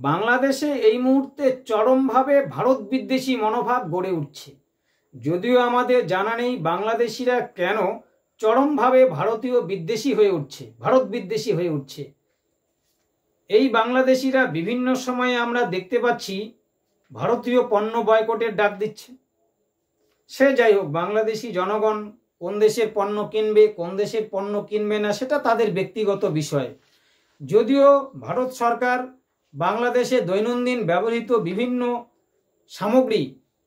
বাংলাদেশে এই মুহূর্তে চরমভাবে ভারত বিদ্বেষী মনোভাব গড়ে উঠছে। যদিও আমাদের জানা নেই বাংলাদেশিরা কেন চরমভাবে ভারতীয় বিদ্বেষী হয়ে উঠছে, ভারত বিদ্বেষী হয়ে উঠছে। এই বাংলাদেশিরা বিভিন্ন সময়ে আমরা দেখতে পাচ্ছি ভারতীয় পণ্য বয়কটের ডাক দিচ্ছে। সে যাই হোক, বাংলাদেশি জনগণ কোন দেশের পণ্য কিনবে, কোন দেশের পণ্য কিনবে না, সেটা তাদের ব্যক্তিগত বিষয়। যদিও ভারত সরকার বাংলাদেশে দৈনন্দিন ব্যবহৃত বিভিন্ন সামগ্রী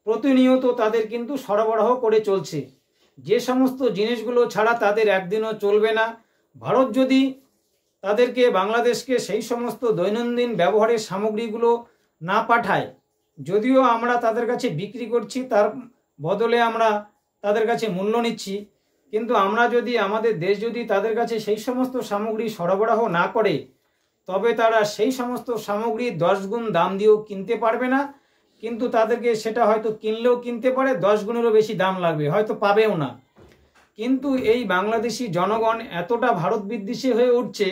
প্রতিনিয়ত তাদের কিন্তু সরবরাহ করে চলছে। যে সমস্ত জিনিসগুলো ছাড়া তাদের একদিনও চলবে না। ভারত যদি তাদেরকে, বাংলাদেশকে সেই সমস্ত দৈনন্দিন ব্যবহারের সামগ্রীগুলো না পাঠায়, যদিও আমরা তাদের কাছে বিক্রি করছি, তার বদলে আমরা তাদের কাছে মূল্য নিচ্ছি, কিন্তু আমরা যদি, আমাদের দেশ যদি তাদের কাছে সেই সমস্ত সামগ্রী সরবরাহ না করে, তবে তারা সেই সমস্ত সামগ্রী 10 গুণ দাম দিয়েও কিনতে পারবে না। কিন্তু তাদেরকে সেটা হয়তো কিনলেও কিনতে পারে, 10 গুণেরও বেশি দাম লাগবে, হয়তো পাবেও না। কিন্তু এই বাংলাদেশি জনগণ এতটা ভারত বিদ্বেষী হয়ে উঠছে,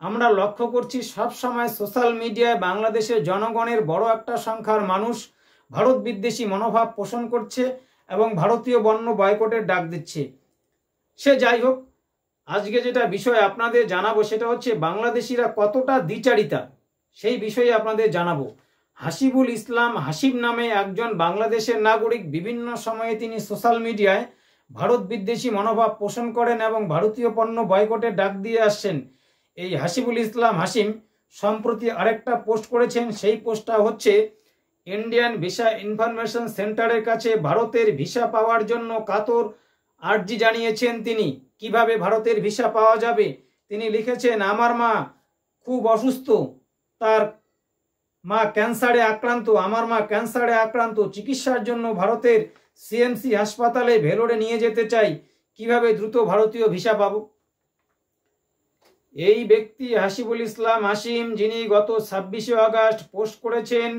আমরা লক্ষ্য করছি সব সময় সোশ্যাল মিডিয়ায় বাংলাদেশের জনগণের বড় একটা সংখ্যার মানুষ ভারত বিদ্বেষী মনোভাব পোষণ করছে এবং ভারতীয় পণ্য বয়কটের ডাক দিচ্ছে। সে যাই হোক, আজকে যেটা বিষয় আপনাদের জানাবো সেটা হচ্ছে বাংলাদেশিরা কতটা দ্বিচারিতা, সেই বিষয়ে আপনাদের জানাবো। হাসিবুল ইসলাম হাসিব নামে একজন বাংলাদেশের নাগরিক, বিভিন্ন সময়ে তিনি সোশ্যাল মিডিয়ায় ভারত বিদ্বেষী মনোভাব পোষণ করেন এবং ভারতীয় পণ্য বয়কটের ডাক দিয়ে আসছেন। এই হাসিবুল ইসলাম হাসিম সম্প্রতি আরেকটা পোস্ট করেছেন। সেই পোস্টটা হচ্ছে, ইন্ডিয়ান ভিসা ইনফরমেশন সেন্টারের কাছে ভারতের ভিসা পাওয়ার জন্য কাতর আর্জি জানিয়েছেন তিনি। কিভাবে ভারতের ভিসা পাওয়া যাবে তিনি লিখেছেন, আমার মা খুব অসুস্থ, তার মা ক্যান্সারে আক্রান্ত, আমার মা ক্যান্সারে আক্রান্ত, চিকিৎসার জন্য ভারতের সিএমসি হাসপাতালে ভেলোরে নিয়ে যেতে চাই, কিভাবে দ্রুত ভারতীয় ভিসা পাব। এই ব্যক্তি হাসিবুল ইসলাম হাসিম, যিনি গত 26শে আগস্ট পোস্ট করেছেন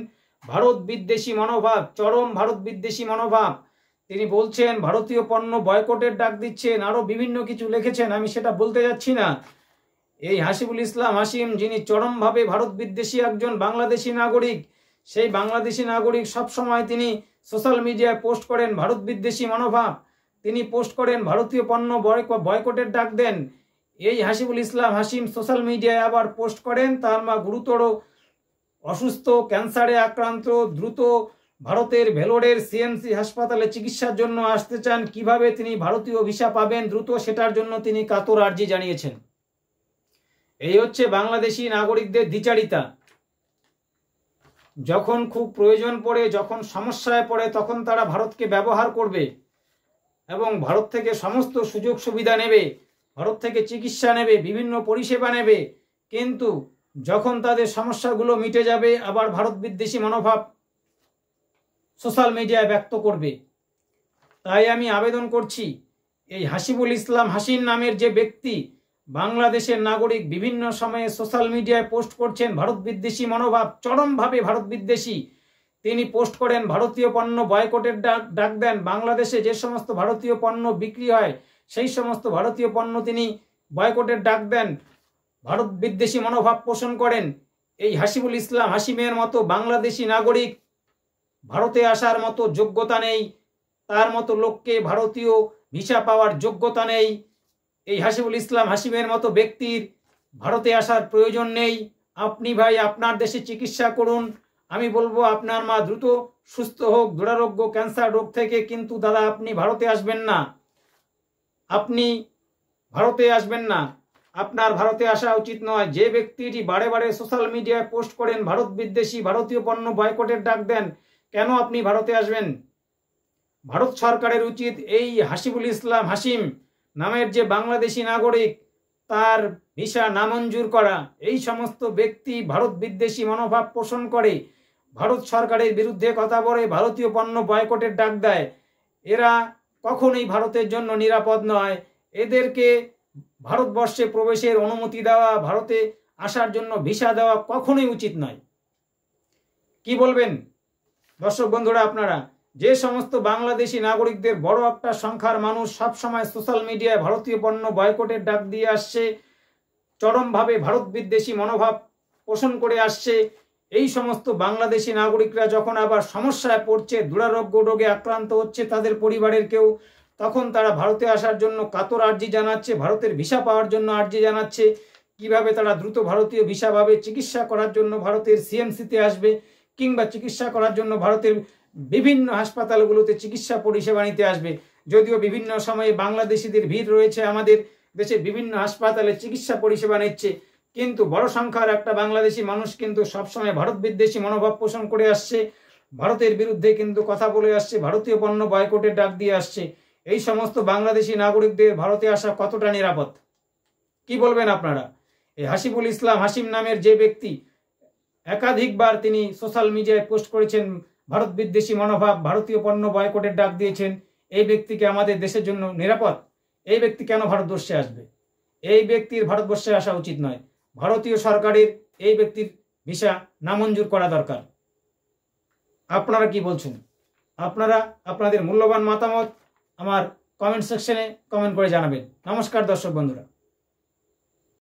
ভারত বিদ্বেষী মনোভাব, চরম ভারত বিদ্বেষী মনোভাব। তিনি বলছেন ভারতীয় পণ্য বয়কটের ডাক দিচ্ছেন, আরো বিভিন্ন কিছু লিখেছেন, আমি সেটা বলতে যাচ্ছি না। এই হাসিবুল ইসলাম হাসিম, যিনি চরমভাবে ভারত বিদ্বেষী একজন বাংলাদেশি নাগরিক, সেই বাংলাদেশি নাগরিক সবসময় তিনি সোশ্যাল মিডিয়ায় পোস্ট করেন ভারত বিদ্বেষী মনোভাব। তিনি পোস্ট করেন ভারতীয় পণ্য বয়কটের ডাক দেন। এই হাসিবুল ইসলাম হাসিম সোশ্যাল মিডিয়ায় আবার পোস্ট করেন তার মা গুরুতর অসুস্থ, ক্যান্সারে আক্রান্ত, দ্রুত ভারতের ভেলোরের সিএমসি হাসপাতালে চিকিৎসার জন্য আসতে চান, কিভাবে তিনি ভারতীয় ভিসা পাবেন দ্রুত, সেটার জন্য তিনি কাতর আর্জি জানিয়েছেন। এই হচ্ছে বাংলাদেশি নাগরিকদের দ্বিচারিতা। যখন খুব প্রয়োজন পড়ে, যখন সমস্যায় পড়ে, তখন তারা ভারতকে ব্যবহার করবে এবং ভারত থেকে সমস্ত সুযোগ সুবিধা নেবে, ভারত থেকে চিকিৎসা নেবে, বিভিন্ন পরিষেবা নেবে, কিন্তু যখন তাদের সমস্যাগুলো মিটে যাবে আবার ভারত বিদ্বেষী মনোভাব সোশ্যাল মিডিয়ায় ব্যক্ত করবে। তাই আমি আবেদন করছি, এই হাসিবুল ইসলাম হাসিন নামের যে ব্যক্তি, বাংলাদেশের নাগরিক, বিভিন্ন সময়ে সোশ্যাল মিডিয়ায় পোস্ট করছেন ভারত বিদ্বেষী মনোভাব, চরমভাবে ভারত বিদ্বেষী। তিনি পোস্ট করেন ভারতীয় পণ্য বয়কটের ডাক দেন। বাংলাদেশে যে সমস্ত ভারতীয় পণ্য বিক্রি হয় সেই সমস্ত ভারতীয় পণ্য তিনি বয়কটের ডাক দেন, ভারত বিদ্বেষী মনোভাব পোষণ করেন। এই হাসিবুল ইসলাম হাসিমের মতো বাংলাদেশি নাগরিক ভারতে আসার মতো যোগ্যতা নেই, তার মতো লোককে ভারতীয় ভিসা পাওয়ার যোগ্যতা নেই। এই হাসিবুল ইসলাম হাসিমের মতো ব্যক্তির ভারতে আসার প্রয়োজন নেই। আপনি ভাই আপনার দেশে চিকিৎসা করুন, আমি বলবো আপনার মা দ্রুত সুস্থ হোক দুরারোগ্য ক্যান্সার রোগ থেকে, কিন্তু দাদা আপনি ভারতে আসবেন না, আপনি ভারতে আসবেন না, আপনার ভারতে আসা উচিত নয়। যে ব্যক্তিটি বারে বারে সোশ্যাল মিডিয়ায় পোস্ট করেন ভারত বিদ্বেষী, ভারতীয় পণ্য বয়কটের ডাক দেন, কেন আপনি ভারতে আসবেন? ভারত সরকারের উচিত এই হাসিবুল ইসলাম হাসিম নামের যে বাংলাদেশি নাগরিক, তার ভিসা নামঞ্জুর করা। এই সমস্ত ব্যক্তি ভারত বিদ্বেষী মনোভাব পোষণ করে, ভারত সরকারের বিরুদ্ধে কথা বলে, ভারতীয় পণ্য বয়কটের ডাক দেয়, এরা কখনোই ভারতের জন্য নিরাপদ নয়। এদেরকে ভারতবর্ষে প্রবেশের অনুমতি দেওয়া, ভারতে আসার জন্য ভিসা দেওয়া কখনোই উচিত নয়। কি বলবেন দর্শক বন্ধুরা আপনারা? যে সমস্ত বাংলাদেশি নাগরিকদের বড় একটা সংখ্যার মানুষ সবসময় সোশ্যাল মিডিয়ায় ভারতীয় পণ্য বয়কটের ডাক দিয়ে আসছে, চরমভাবে ভারত বিদ্বেষী মনোভাব পোষণ করে আসছে, এই সমস্ত বাংলাদেশি নাগরিকরা যখন আবার সমস্যায় পড়ছে, দুরারোগ্য রোগে আক্রান্ত হচ্ছে তাদের পরিবারের কেউ, তখন তারা ভারতে আসার জন্য কাতর আর্জি জানাচ্ছে, ভারতের ভিসা পাওয়ার জন্য আর্জি জানাচ্ছে। কিভাবে তারা দ্রুত ভারতীয় ভিসা পাবে, চিকিৎসা করার জন্য ভারতের সিএমসিতে আসবে, কিংবা চিকিৎসা করার জন্য ভারতের বিভিন্ন হাসপাতালগুলোতে চিকিৎসা পরিষেবা নিতে আসবে। যদিও বিভিন্ন সময়ে বাংলাদেশিদের ভিড় রয়েছে, আমাদের দেশের বিভিন্ন হাসপাতালে চিকিৎসা পরিষেবা নিচ্ছে, কিন্তু বড় সংখ্যার একটা বাংলাদেশি মানুষ কিন্তু সবসময় ভারত বিদ্বেষী মনোভাব পোষণ করে আসছে, ভারতের বিরুদ্ধে কিন্তু কথা বলে আসছে, ভারতীয় পণ্য বয়কটের ডাক দিয়ে আসছে। এই সমস্ত বাংলাদেশি নাগরিকদের ভারতে আসা কতটা নিরাপদ, কি বলবেন আপনারা? এই হাসিবুল ইসলাম হাসিম নামের যে ব্যক্তি একাধিকবার তিনি সোশ্যাল মিডিয়ায় পোস্ট করেছেন ভারত বিদ্বেষী মনোভাব, ভারতীয় পণ্য বয়কটের ডাক দিয়েছেন, এই ব্যক্তিকে আমাদের দেশের জন্য নিরাপদ? এই ব্যক্তি কেন ভারতবর্ষে আসবে? এই ব্যক্তির ভারতবর্ষে আসা উচিত নয়। ভারতীয় সরকারের এই ব্যক্তির ভিসা নামঞ্জুর করা দরকার। আপনারা কি বলছেন? আপনারা আপনাদের মূল্যবান মতামত আমার কমেন্ট সেকশনে কমেন্ট করে জানাবেন। নমস্কার দর্শক বন্ধুরা।